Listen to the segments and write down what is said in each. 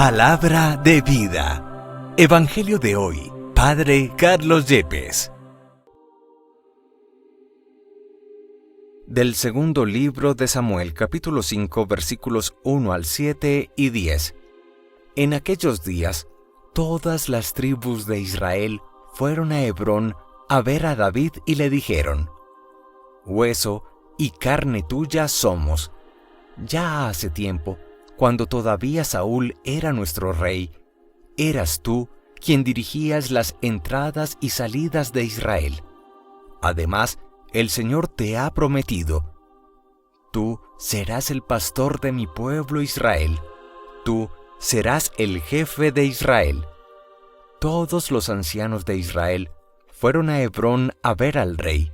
Palabra de vida. Evangelio de hoy. Padre Carlos Yepes. Del segundo libro de Samuel, capítulo 5, versículos 1 al 7 y 10. En aquellos días, todas las tribus de Israel fueron a Hebrón a ver a David y le dijeron: «Hueso y carne tuya somos». Ya hace tiempo, cuando todavía Saúl era nuestro rey, eras tú quien dirigías las entradas y salidas de Israel. Además, el Señor te ha prometido: tú serás el pastor de mi pueblo Israel. Tú serás el jefe de Israel. Todos los ancianos de Israel fueron a Hebrón a ver al rey,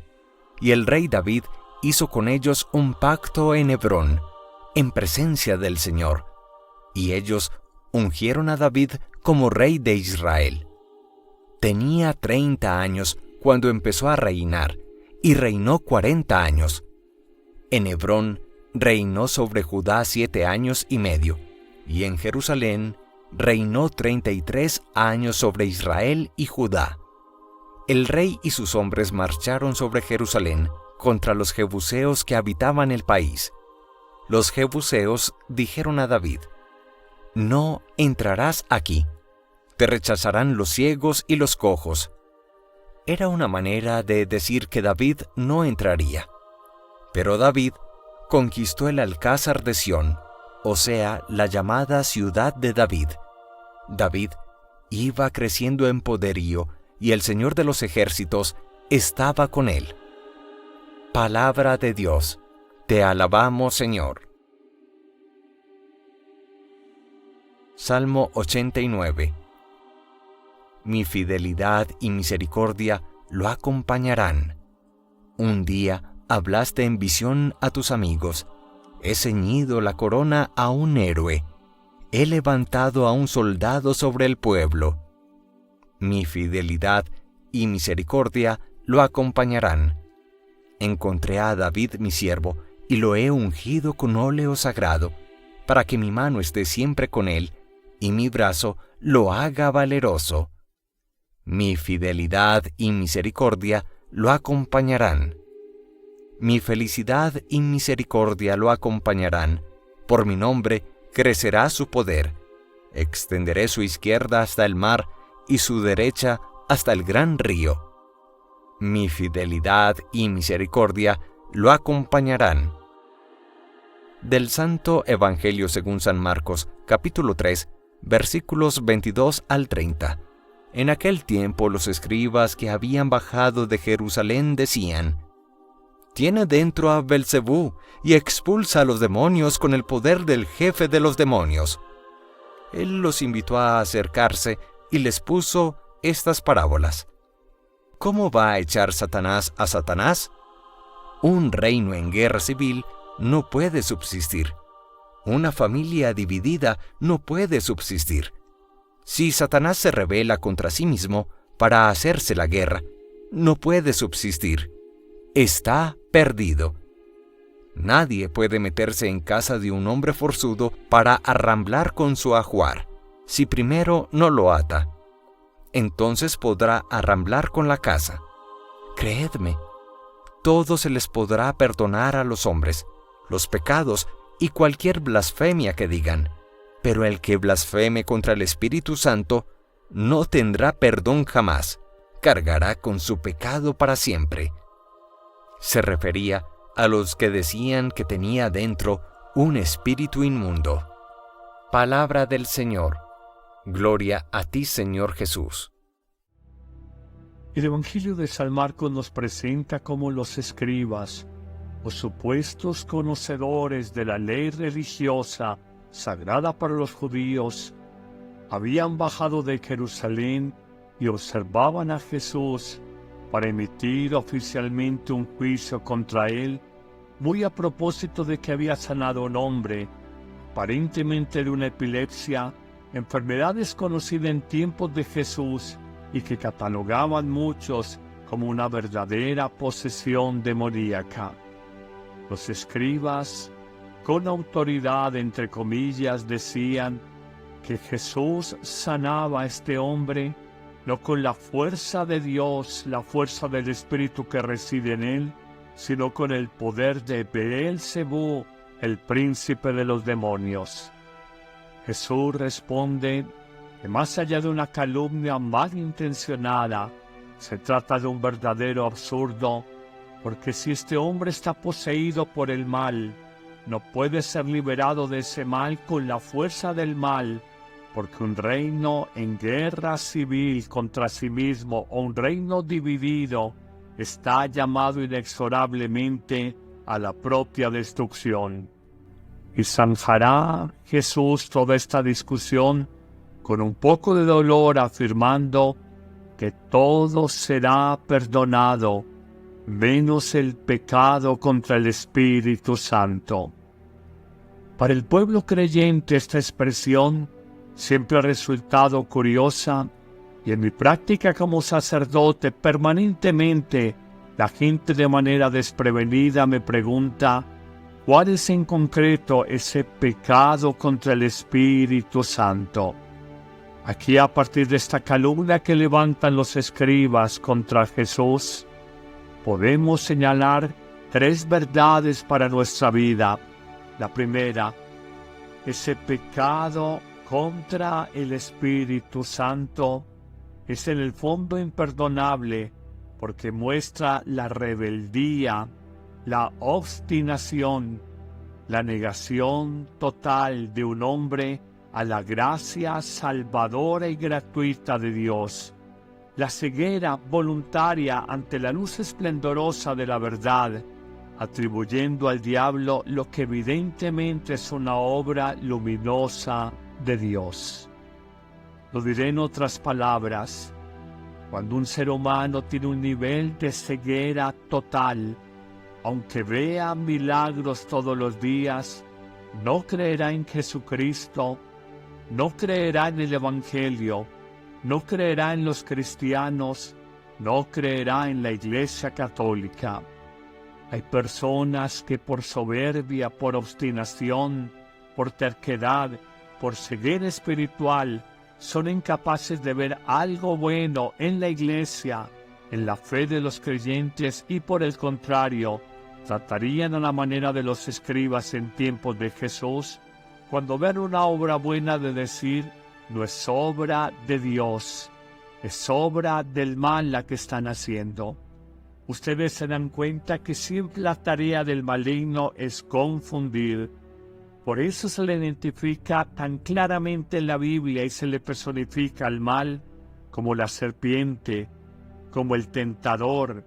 y el rey David hizo con ellos un pacto en Hebrón, en presencia del Señor, y ellos ungieron a David como rey de Israel. Tenía 30 años cuando empezó a reinar, y reinó 40 años. En Hebrón reinó sobre Judá 7 años y medio, y en Jerusalén reinó 33 años sobre Israel y Judá. El rey y sus hombres marcharon sobre Jerusalén contra los jebuseos que habitaban el país. Los jebuseos dijeron a David: «No entrarás aquí. Te rechazarán los ciegos y los cojos». Era una manera de decir que David no entraría. Pero David conquistó el Alcázar de Sión, o sea, la llamada Ciudad de David. David iba creciendo en poderío, y el Señor de los ejércitos estaba con él. Palabra de Dios. Te alabamos, Señor. Salmo 89. Mi fidelidad y misericordia lo acompañarán. Un día hablaste en visión a tus amigos. He ceñido la corona a un héroe. He levantado a un soldado sobre el pueblo. Mi fidelidad y misericordia lo acompañarán. Encontré a David mi siervo, y lo he ungido con óleo sagrado, para que mi mano esté siempre con él, y mi brazo lo haga valeroso. Mi fidelidad y misericordia lo acompañarán. Mi felicidad y misericordia lo acompañarán. Por mi nombre crecerá su poder. Extenderé su izquierda hasta el mar, y su derecha hasta el gran río. Mi fidelidad y misericordia lo acompañarán. Del Santo Evangelio según San Marcos, capítulo 3, versículos 22 al 30. En aquel tiempo los escribas que habían bajado de Jerusalén decían: «Tiene dentro a Belcebú, y expulsa a los demonios con el poder del jefe de los demonios». Él los invitó a acercarse y les puso estas parábolas. ¿Cómo va a echar Satanás a Satanás? Un reino en guerra civil no puede subsistir. Una familia dividida no puede subsistir. Si Satanás se rebela contra sí mismo para hacerse la guerra, no puede subsistir. Está perdido. Nadie puede meterse en casa de un hombre forzudo para arramblar con su ajuar, si primero no lo ata. Entonces podrá arramblar con la casa. Creedme, todo se les podrá perdonar a los hombres, los pecados y cualquier blasfemia que digan, pero el que blasfeme contra el Espíritu Santo no tendrá perdón jamás, cargará con su pecado para siempre. Se refería a los que decían que tenía dentro un espíritu inmundo. Palabra del Señor. Gloria a ti, Señor Jesús. El Evangelio de San Marcos nos presenta cómo los escribas, los supuestos conocedores de la ley religiosa sagrada para los judíos, habían bajado de Jerusalén y observaban a Jesús para emitir oficialmente un juicio contra él, muy a propósito de que había sanado a un hombre, aparentemente de una epilepsia, enfermedad desconocida en tiempos de Jesús y que catalogaban muchos como una verdadera posesión demoníaca. Los escribas, con autoridad entre comillas, decían que Jesús sanaba a este hombre no con la fuerza de Dios, la fuerza del Espíritu que reside en él, sino con el poder de Beelzebú, el príncipe de los demonios. Jesús responde que más allá de una calumnia malintencionada, se trata de un verdadero absurdo, porque si este hombre está poseído por el mal, no puede ser liberado de ese mal con la fuerza del mal, porque un reino en guerra civil contra sí mismo o un reino dividido está llamado inexorablemente a la propia destrucción. Y zanjará Jesús toda esta discusión con un poco de dolor, afirmando que todo será perdonado, menos el pecado contra el Espíritu Santo. Para el pueblo creyente esta expresión siempre ha resultado curiosa, y en mi práctica como sacerdote permanentemente la gente de manera desprevenida me pregunta ¿cuál es en concreto ese pecado contra el Espíritu Santo? Aquí, a partir de esta calumnia que levantan los escribas contra Jesús, podemos señalar 3 verdades para nuestra vida. La primera, ese pecado contra el Espíritu Santo es en el fondo imperdonable porque muestra la rebeldía, la obstinación, la negación total de un hombre a la gracia salvadora y gratuita de Dios, la ceguera voluntaria ante la luz esplendorosa de la verdad, atribuyendo al diablo lo que evidentemente es una obra luminosa de Dios. Lo diré en otras palabras, cuando un ser humano tiene un nivel de ceguera total, aunque vea milagros todos los días, no creerá en Jesucristo, no creerá en el Evangelio, no creerá en los cristianos, no creerá en la Iglesia Católica. Hay personas que por soberbia, por obstinación, por terquedad, por ceguera espiritual, son incapaces de ver algo bueno en la Iglesia, en la fe de los creyentes y por el contrario, tratarían a la manera de los escribas en tiempos de Jesús, cuando ven una obra buena de decir, no es obra de Dios, es obra del mal la que están haciendo. Ustedes se dan cuenta que siempre la tarea del maligno es confundir. Por eso se le identifica tan claramente en la Biblia y se le personifica al mal como la serpiente, como el tentador.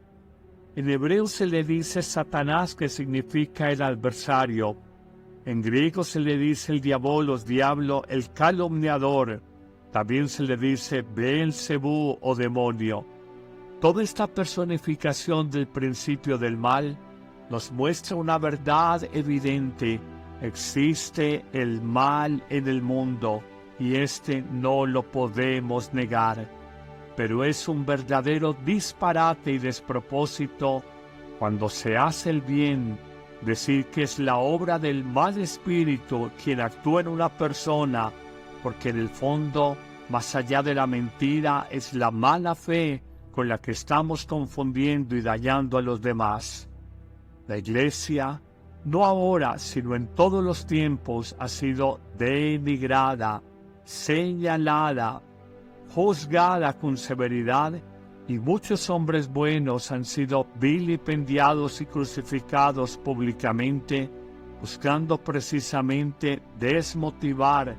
En hebreo se le dice Satanás, que significa el adversario. En griego se le dice el diabolos, diablo, el calumniador. También se le dice Beelzebú o demonio. Toda esta personificación del principio del mal nos muestra una verdad evidente. Existe el mal en el mundo y este no lo podemos negar. Pero es un verdadero disparate y despropósito cuando se hace el bien, decir que es la obra del mal espíritu quien actúa en una persona, porque en el fondo, más allá de la mentira, es la mala fe con la que estamos confundiendo y dañando a los demás. La Iglesia, no ahora, sino en todos los tiempos, ha sido denigrada, señalada, juzgada con severidad, y muchos hombres buenos han sido vilipendiados y crucificados públicamente, buscando precisamente desmotivar,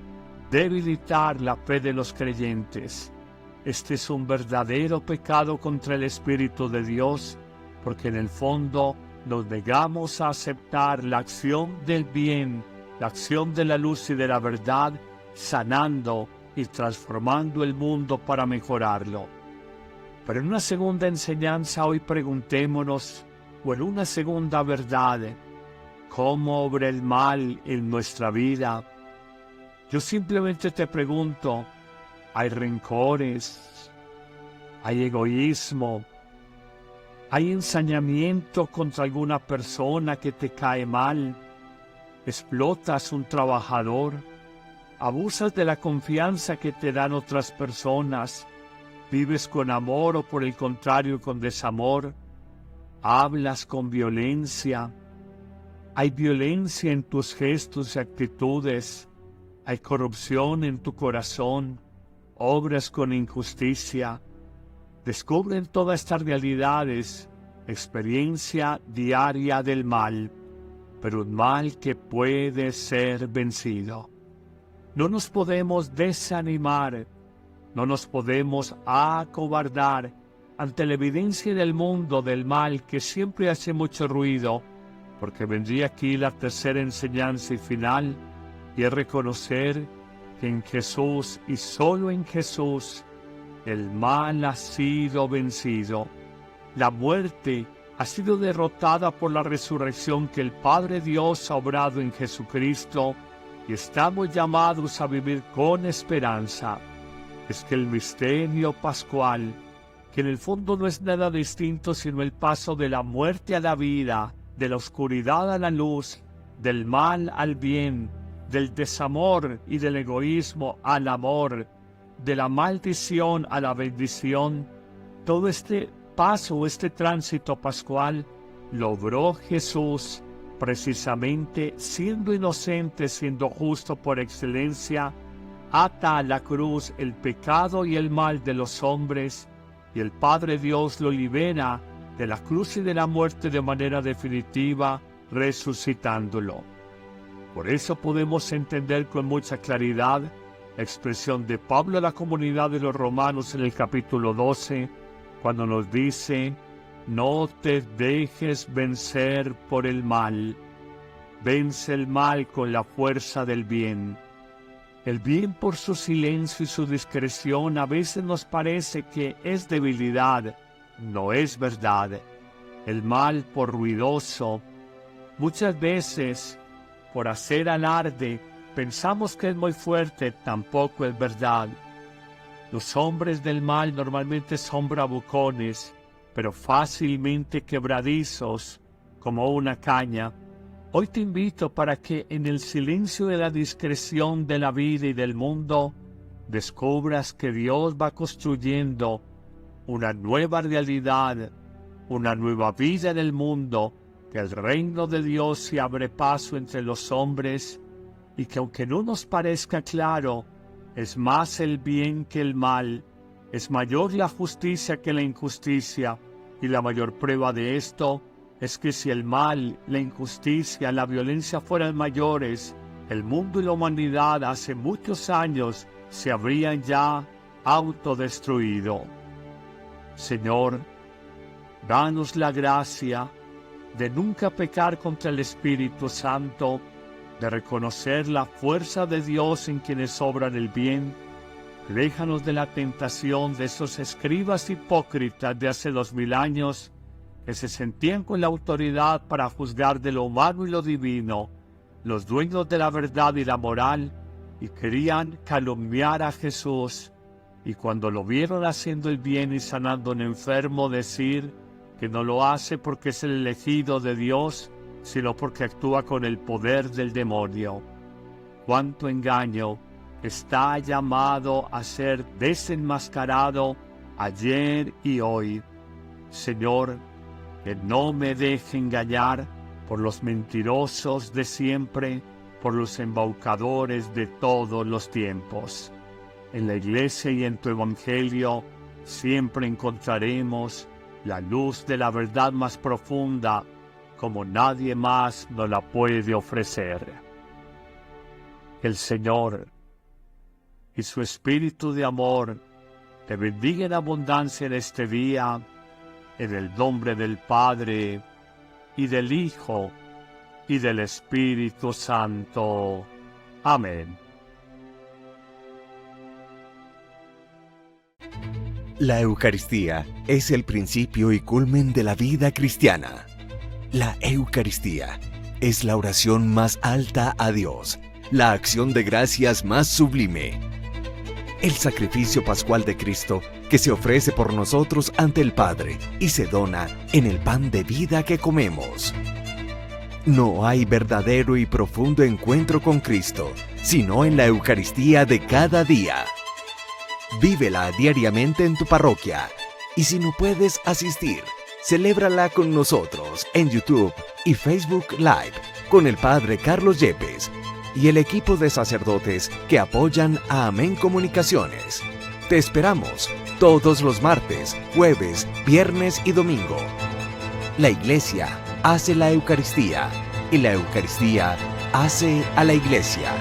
debilitar la fe de los creyentes. Este es un verdadero pecado contra el Espíritu de Dios, porque en el fondo nos negamos a aceptar la acción del bien, la acción de la luz y de la verdad, sanando y transformando el mundo para mejorarlo. Pero en una segunda enseñanza hoy preguntémonos, o en una segunda verdad, ¿cómo obra el mal en nuestra vida? Yo simplemente te pregunto, ¿hay rencores? ¿Hay egoísmo? ¿Hay ensañamiento contra alguna persona que te cae mal? ¿Explotas un trabajador? abusas de la confianza que te dan otras personas, vives con amor o por el contrario con desamor, hablas con violencia, hay violencia en tus gestos y actitudes, hay corrupción en tu corazón, obras con injusticia. Descubren todas estas realidades, experiencia diaria del mal, pero un mal que puede ser vencido. No nos podemos desanimar, no nos podemos acobardar ante la evidencia del mundo del mal que siempre hace mucho ruido, porque vendría aquí la tercera enseñanza y final, y es reconocer que en Jesús y solo en Jesús el mal ha sido vencido. La muerte ha sido derrotada por la resurrección que el Padre Dios ha obrado en Jesucristo, y estamos llamados a vivir con esperanza. Es que el misterio pascual, que en el fondo no es nada distinto sino el paso de la muerte a la vida, de la oscuridad a la luz, del mal al bien, del desamor y del egoísmo al amor, de la maldición a la bendición, todo este paso, este tránsito pascual, logró Jesús precisamente siendo inocente, siendo justo por excelencia, ata a la cruz el pecado y el mal de los hombres, y el Padre Dios lo libera de la cruz y de la muerte de manera definitiva, resucitándolo. Por eso podemos entender con mucha claridad la expresión de Pablo a la comunidad de los romanos en el capítulo 12, cuando nos dice: no te dejes vencer por el mal, vence el mal con la fuerza del bien. El bien, por su silencio y su discreción, a veces nos parece que es debilidad, no es verdad. El mal, por ruidoso, muchas veces por hacer alarde, pensamos que es muy fuerte, tampoco es verdad. Los hombres del mal normalmente son bravucones, pero fácilmente quebradizos, como una caña. Hoy te invito para que en el silencio de la discreción de la vida y del mundo, descubras que Dios va construyendo una nueva realidad, una nueva vida en el mundo, que el reino de Dios se abre paso entre los hombres, y que aunque no nos parezca claro, es más el bien que el mal, es mayor la justicia que la injusticia, y la mayor prueba de esto es que si el mal, la injusticia, la violencia fueran mayores, el mundo y la humanidad hace muchos años se habrían ya autodestruido. Señor, danos la gracia de nunca pecar contra el Espíritu Santo, de reconocer la fuerza de Dios en quienes obran el bien. Déjanos de la tentación de esos escribas hipócritas de hace 2000 años que se sentían con la autoridad para juzgar de lo humano y lo divino, los dueños de la verdad y la moral, y querían calumniar a Jesús, y cuando lo vieron haciendo el bien y sanando a un enfermo, decir que no lo hace porque es el elegido de Dios, sino porque actúa con el poder del demonio. ¡Cuánto engaño está llamado a ser desenmascarado ayer y hoy! Señor, que no me deje engañar por los mentirosos de siempre, por los embaucadores de todos los tiempos. En la Iglesia y en tu Evangelio siempre encontraremos la luz de la verdad más profunda, como nadie más nos la puede ofrecer. El Señor y su Espíritu de amor te bendiga en abundancia en este día, en el nombre del Padre, y del Hijo, y del Espíritu Santo. Amén. La Eucaristía es el principio y culmen de la vida cristiana. La Eucaristía es la oración más alta a Dios, la acción de gracias más sublime. El sacrificio pascual de Cristo que se ofrece por nosotros ante el Padre y se dona en el pan de vida que comemos. No hay verdadero y profundo encuentro con Cristo, sino en la Eucaristía de cada día. Vívela diariamente en tu parroquia, y si no puedes asistir, celébrala con nosotros en YouTube y Facebook Live con el Padre Carlos Yepes y el equipo de sacerdotes que apoyan a Amén Comunicaciones. Te esperamos todos los martes, jueves, viernes y domingo. La Iglesia hace la Eucaristía y la Eucaristía hace a la Iglesia.